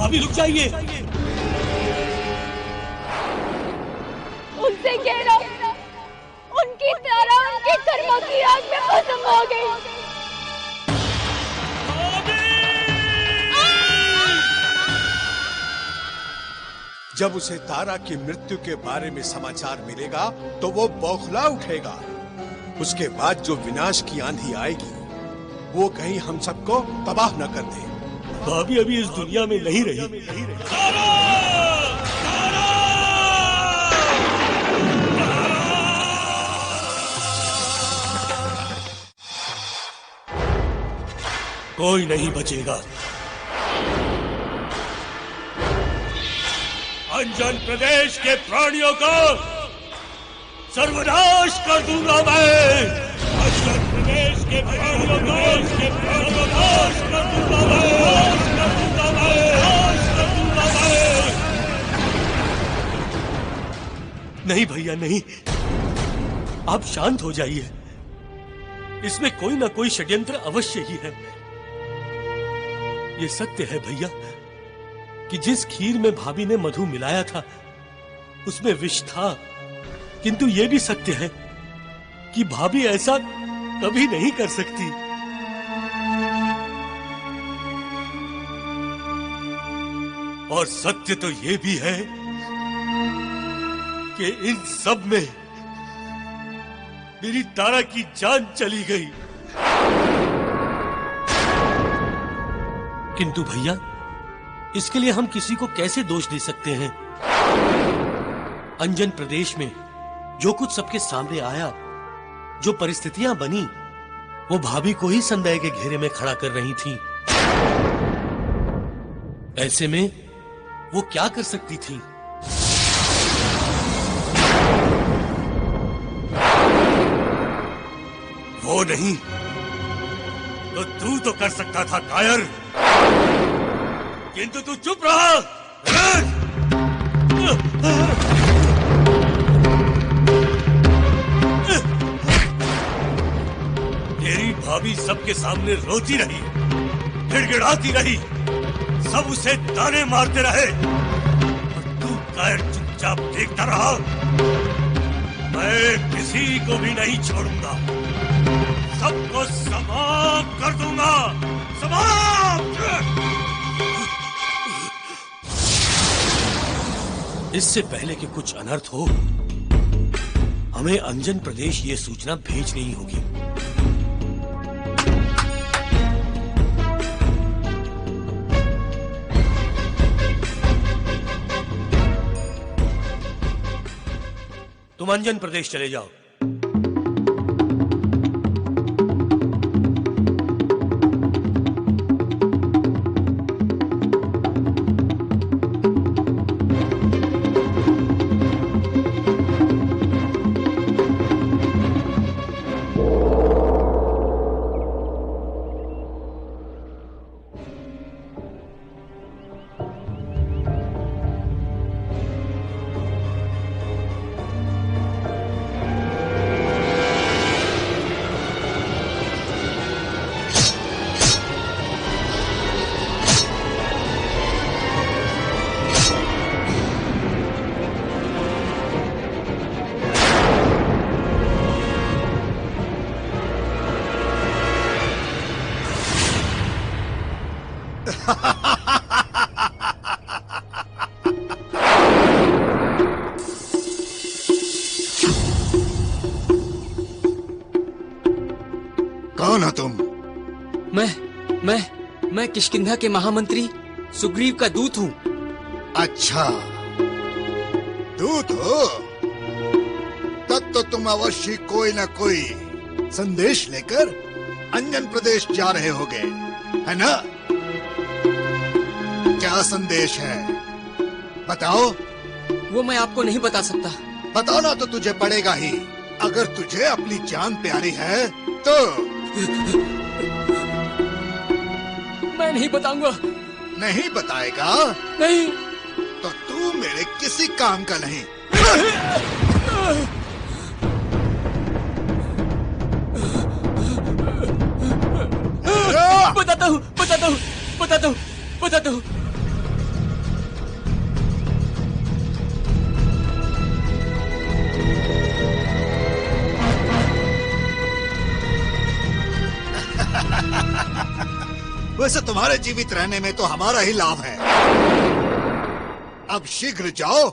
भाभी रुक जाइए। उनसे कह रहा हूं, उनकी तारा उनके कर्मों की आग में भस्म हो गई। जब उसे तारा की मृत्यु के बारे में समाचार मिलेगा तो वो बौखला उठेगा। उसके बाद जो विनाश की आंधी आएगी वो कहीं हम सबको तबाह न कर दे। भाभी अभी इस दुनिया में नहीं रही। कोई नहीं बचेगा। अंजन प्रदेश के प्राणियों का सर्वनाश कर दूंगा मैं। अंजन प्रदेश के प्राणियों का सर्वनाश कर दूंगा मैं। नहीं भैया नहीं, आप शांत हो जाइए। इसमें कोई ना कोई षड्यंत्र अवश्य ही है। ये सत्य है भैया कि जिस खीर में भाभी ने मधु मिलाया था उसमें विष था, किंतु यह भी सत्य है कि भाभी ऐसा कभी नहीं कर सकती। और सत्य तो यह भी है कि इन सब में मेरी तारा की जान चली गई। किंतु भैया इसके लिए हम किसी को कैसे दोष दे सकते हैं? अंजन प्रदेश में जो कुछ सबके सामने आया, जो परिस्थितियां बनी, वो भाभी को ही संदेह के घेरे में खड़ा कर रही थी। ऐसे में वो क्या कर सकती थी? वो नहीं तो तू तो कर सकता था कायर, किंतु तू चुप रहा। तेरी भाभी सबके सामने रोती रही, गिड़गिड़ाती रही, सब उसे ताने मारते रहे और तू कायर चुपचाप देखता रहा। मैं किसी को भी नहीं छोड़ूंगा, सबको समाप्त कर दूंगा, समाप्त। इससे पहले कि कुछ अनर्थ हो, हमें अंजन प्रदेश ये सूचना भेजनी होगी। तुम अंजन प्रदेश चले जाओ। कौन हो तुम? मैं किष्किंधा के महामंत्री सुग्रीव का दूत हूँ। अच्छा, दूत हो? तब तो तुम अवश्य कोई न कोई संदेश लेकर अंजन प्रदेश जा रहे होगे, है ना? क्या संदेश है? बताओ। वो मैं आपको नहीं बता सकता। बताना तो तुझे पड़ेगा ही। अगर तुझे अपनी जान प्यारी है तो। मैं नहीं बताऊंगा। नहीं बताएगा? नहीं। तो तू मेरे किसी काम का नहीं। बताता हूँ। वैसे तुम्हारे जीवित रहने में तो हमारा ही लाभ है। अब शीघ्र जाओ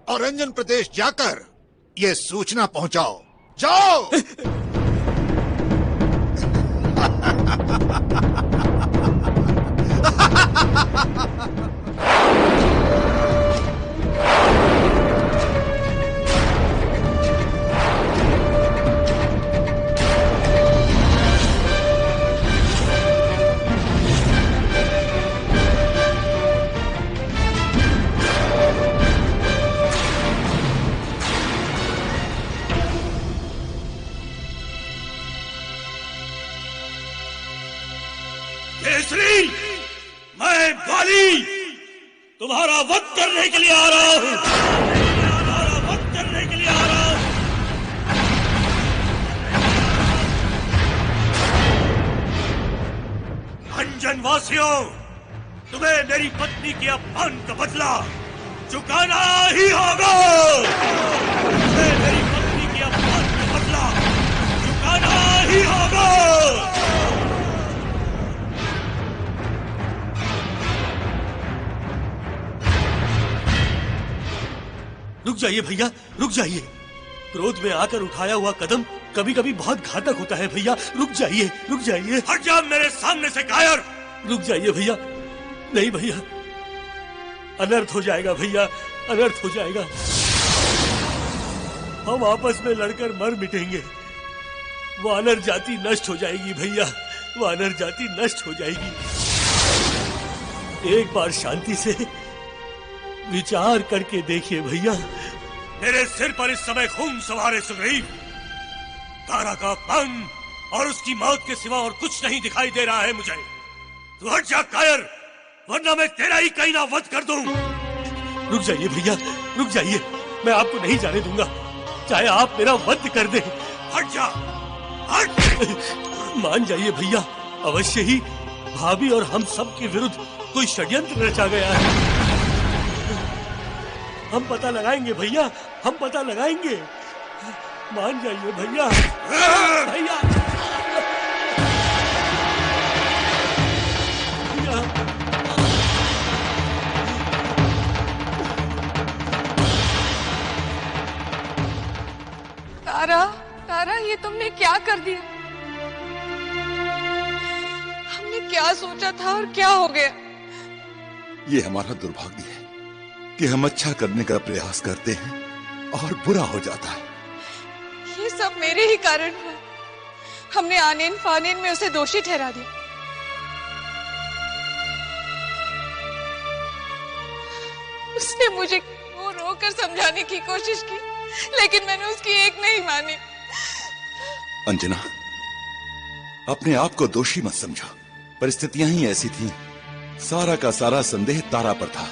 और अंजन प्रदेश जाकर ये सूचना पहुंचाओ। जाओ। केसरी, मैं बाली तुम्हारा वध करने के लिए आ रहा हूं। तुम्हारा वध करने के लिए आ रहा हूं। अंजन वासियों, तुम्हें मेरी पत्नी के अपमान का बदला चुकाना ही होगा। तुम्हें मेरी पत्नी के अपमान का बदला चुकाना ही होगा। रुक जाइए भैया, रुक जाइए। क्रोध में आकर उठाया हुआ कदम कभी कभी बहुत घातक होता है भैया। रुक जाइए, रुक जाइए। हट जा मेरे सामने से कायर। रुक जाइए भैया। नहीं भैया, अनर्थ हो जाएगा भैया, अनर्थ हो जाएगा। हम आपस में लड़कर मर मिटेंगे। वानर जाति नष्ट हो जाएगी भैया, वानर जाति नष्ट हो जाएगी। एक बार शांति से विचार करके देखिए भैया। मेरे सिर पर इस समय खून सवार है सुग्रीव। तारा का अपमान और उसकी मौत के सिवा और कुछ नहीं दिखाई दे रहा है मुझे। तू हट जा कायर, वरना मैं तेरा ही कहीं ना वध कर दूं। रुक जाइए भैया, रुक जाइए। मैं आपको नहीं जाने दूंगा, चाहे आप मेरा वध कर दें। हट जा, हट। मान जाइए भैया, अवश्य ही भाभी और हम सब के विरुद्ध कोई षड्यंत्र रचा गया है। हम पता लगाएंगे भैया, हम पता लगाएंगे। मान जाइए भैया, भैया। तारा, तारा, ये तुमने क्या कर दिया? हमने क्या सोचा था और क्या हो गया? ये हमारा दुर्भाग्य है कि हम अच्छा करने का प्रयास करते हैं और बुरा हो जाता है। ये सब मेरे ही कारण हुआ। हमने आनेन फानेन में उसे दोषी ठहरा दिया। उसने मुझे रो रो कर समझाने की कोशिश की, लेकिन मैंने उसकी एक नहीं मानी। अंजना, अपने आप को दोषी मत समझो। परिस्थितियां ही ऐसी थीं। सारा का सारा संदेह तारा पर था।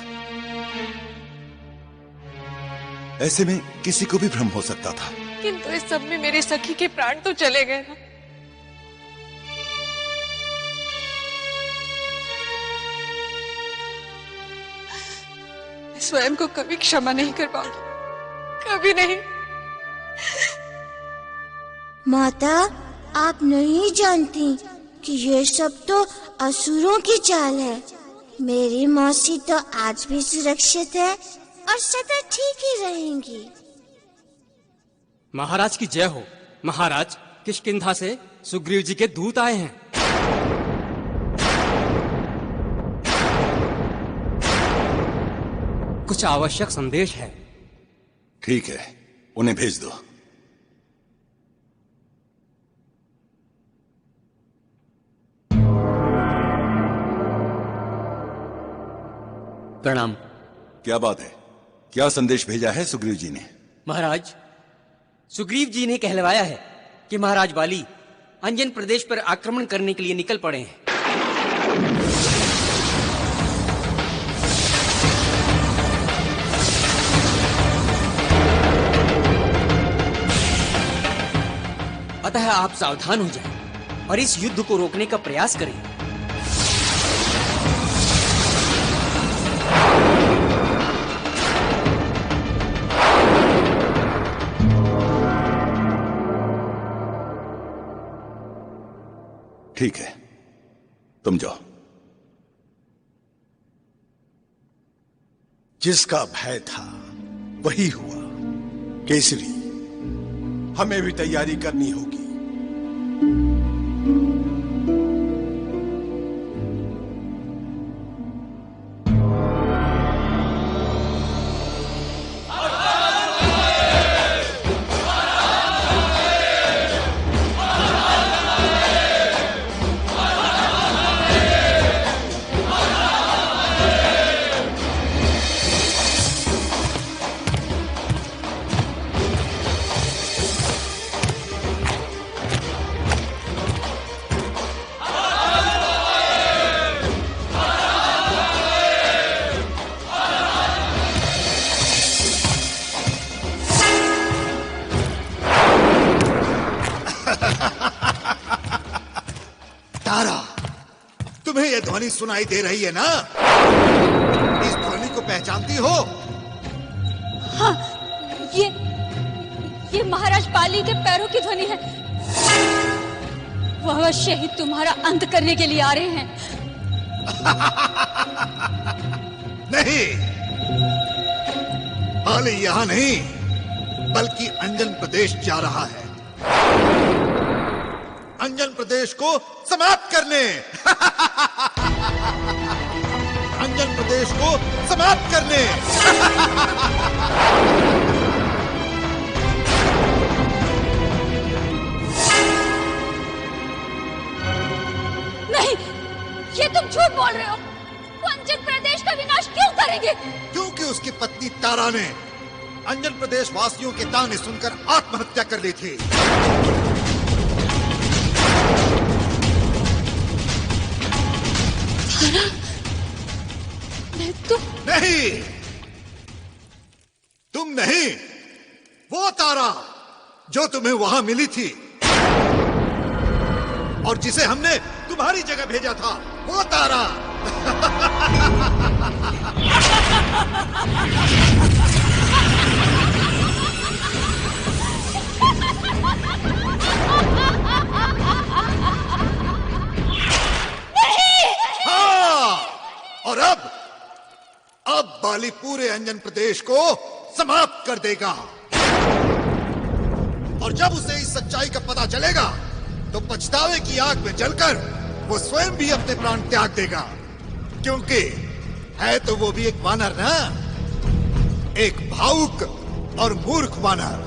ऐसे में किसी को भी भ्रम हो सकता था। किंतु इस सब में मेरे सखी के प्राण तो चले गए ना। मैं स्वयं को कभी क्षमा नहीं कर पाऊंगी, कभी नहीं। माता, आप नहीं जानती कि ये सब तो असुरों की चाल है। मेरी मौसी तो आज भी सुरक्षित है और सदा ठीक ही रहेंगी। महाराज की जय हो। महाराज, किष्किंधा से सुग्रीव जी के दूत आए हैं। कुछ आवश्यक संदेश है। ठीक है, उन्हें भेज दो। प्रणाम। क्या बात है? क्या संदेश भेजा है सुग्रीव जी ने? महाराज, सुग्रीव जी ने कहलवाया है कि महाराज बाली अंजन प्रदेश पर आक्रमण करने के लिए निकल पड़े हैं। अतः आप सावधान हो जाएं और इस युद्ध को रोकने का प्रयास करें। ठीक है, तुम जाओ। जिसका भय था वही हुआ। केसरी, हमें भी तैयारी करनी होगी। तारा, तुम्हें यह ध्वनि सुनाई दे रही है ना? इस ध्वनि को पहचानती हो? हाँ, ये महाराज बाली के पैरों की ध्वनि है। वह अवश्य ही तुम्हारा अंत करने के लिए आ रहे हैं। नहीं, बाली यहां नहीं, बल्कि अंजन प्रदेश जा रहा है। अंजन प्रदेश को समाप्त करने। अंजन प्रदेश को समाप्त करने। नहीं, ये तुम झूठ बोल रहे हो। वो अंजन प्रदेश का विनाश क्यों करेंगे? क्योंकि उसकी पत्नी तारा ने अंजन प्रदेश वासियों के ताने सुनकर आत्महत्या कर ली थी। नहीं, तुम नहीं, वो तारा जो तुम्हें वहां मिली थी और जिसे हमने तुम्हारी जगह भेजा था, वो तारा। हाँ, और अब बाली पूरे अंजन प्रदेश को समाप्त कर देगा। और जब उसे इस सच्चाई का पता चलेगा तो पछतावे की आग में जलकर वो स्वयं भी अपने प्राण त्याग देगा। क्योंकि है तो वो भी एक वानर ना, एक भावुक और मूर्ख वानर।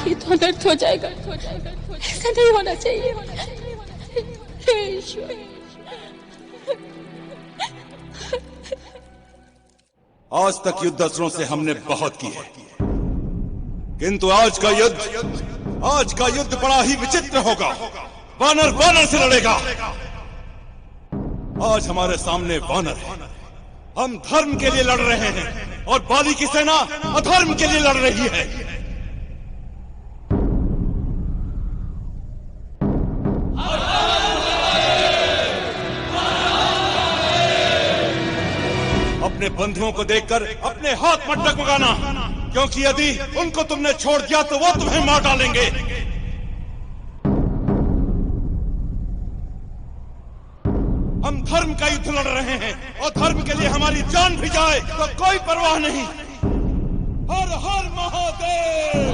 ये तो अनर्थ हो जाएगा। ऐसा नहीं होना चाहिए। हे ईश्वर। आज तक युद्ध अस्त्रों से हमने बहुत की है, किंतु आज का युद्ध बड़ा ही विचित्र होगा। वानर वानर से लड़ेगा। आज हमारे सामने वानर है। हम धर्म के लिए लड़ रहे हैं और बाली की सेना अधर्म के लिए लड़ रही है। अपने बंधुओं को देखकर अपने हाथ मत डगमगाना, क्योंकि यदि उनको तुमने छोड़ दिया तो वो तुम्हें मार डालेंगे। हम धर्म का युद्ध लड़ रहे हैं और धर्म के लिए हमारी जान भी जाए तो कोई परवाह नहीं। हर हर महादेव।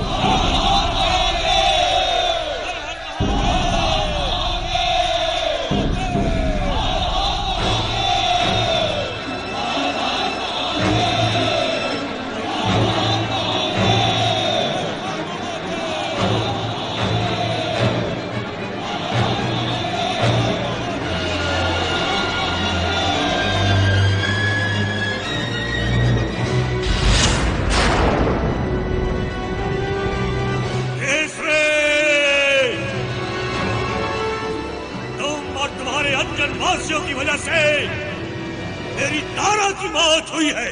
वासियों की वजह से मेरी तारा की मौत हुई है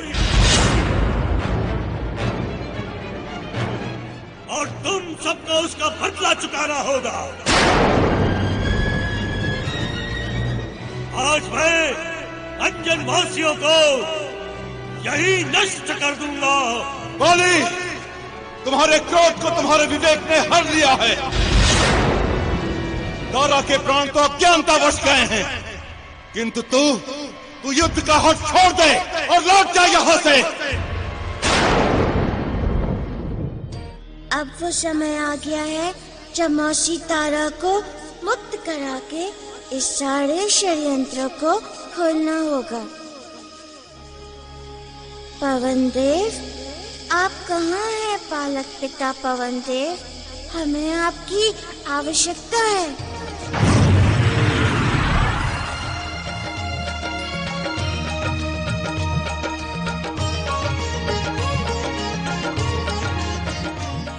और तुम सबको उसका बदला चुकाना होगा। आज मैं अंजन वासियों को यही नष्ट कर दूंगा। बाली, तुम्हारे क्रोध को तुम्हारे विवेक ने हर लिया है। तारा के प्राण तो अज्ञानतावश गए हैं, किंतु तू युद्ध का हट छोड़ दे और लौट जा यहां से। अब वो समय आ गया है जब मौसी तारा को मुक्त करा के इस सारे षड्यंत्र को खोलना होगा। पवन देव, आप कहाँ हैं? पालक पिता पवन देव, हमें आपकी आवश्यकता है।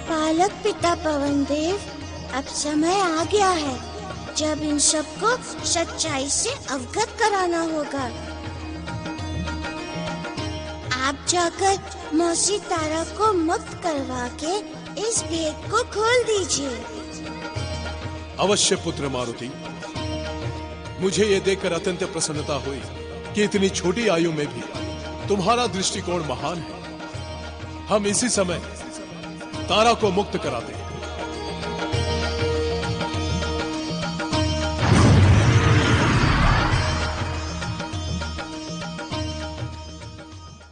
पालक पिता पवन देव, अब समय आ गया है जब इन सबको सच्चाई से अवगत कराना होगा। आप जाकर मौसी तारा को मुक्त करवा के इस भेद को खोल दीजिए। अवश्य पुत्र मारुति, मुझे ये देखकर अत्यंत प्रसन्नता हुई कि इतनी छोटी आयु में भी तुम्हारा दृष्टिकोण महान है। हम इसी समय तारा को मुक्त करा दें।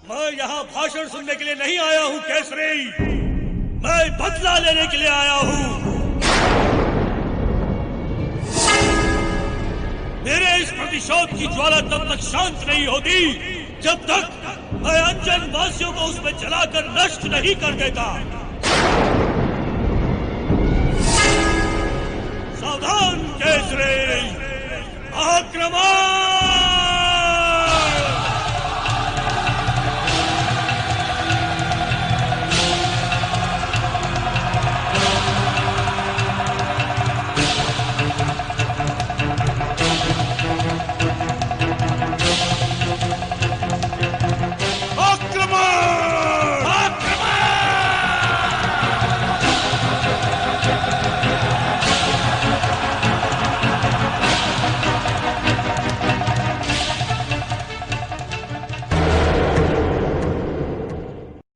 मैं यहाँ भाषण सुनने के लिए नहीं आया हूँ केसरी, मैं बदला लेने के लिए आया हूँ। मेरे इस प्रतिशोध की ज्वाला तब तक शांत नहीं होती जब तक मैं अंजन वासियों को उसमें जलाकर नष्ट नहीं कर देता। सावधान केसरी, आक्रमण!